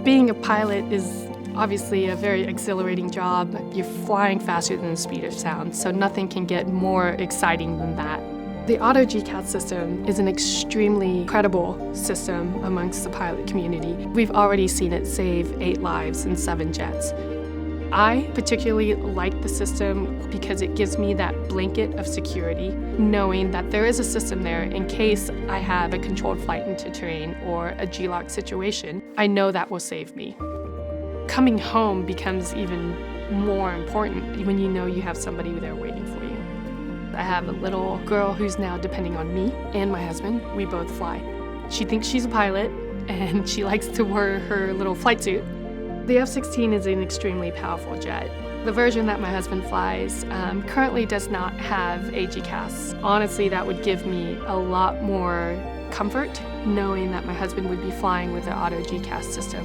Being a pilot is obviously a very exhilarating job. You're flying faster than the speed of sound, so nothing can get more exciting than that. The auto GCAS system is an extremely credible system amongst the pilot community. We've already seen it save 8 lives in 7 jets. I particularly like the system because it gives me that blanket of security, knowing that there is a system there in case I have a controlled flight into terrain or a G-lock situation. I know that will save me. Coming home becomes even more important when you know you have somebody there waiting for you. I have a little girl who's now depending on me and my husband. We both fly. She thinks she's a pilot and she likes to wear her little flight suit. The F-16 is an extremely powerful jet. The version that my husband flies currently does not have a GCAS. Honestly, that would give me a lot more comfort knowing that my husband would be flying with the auto GCAS system.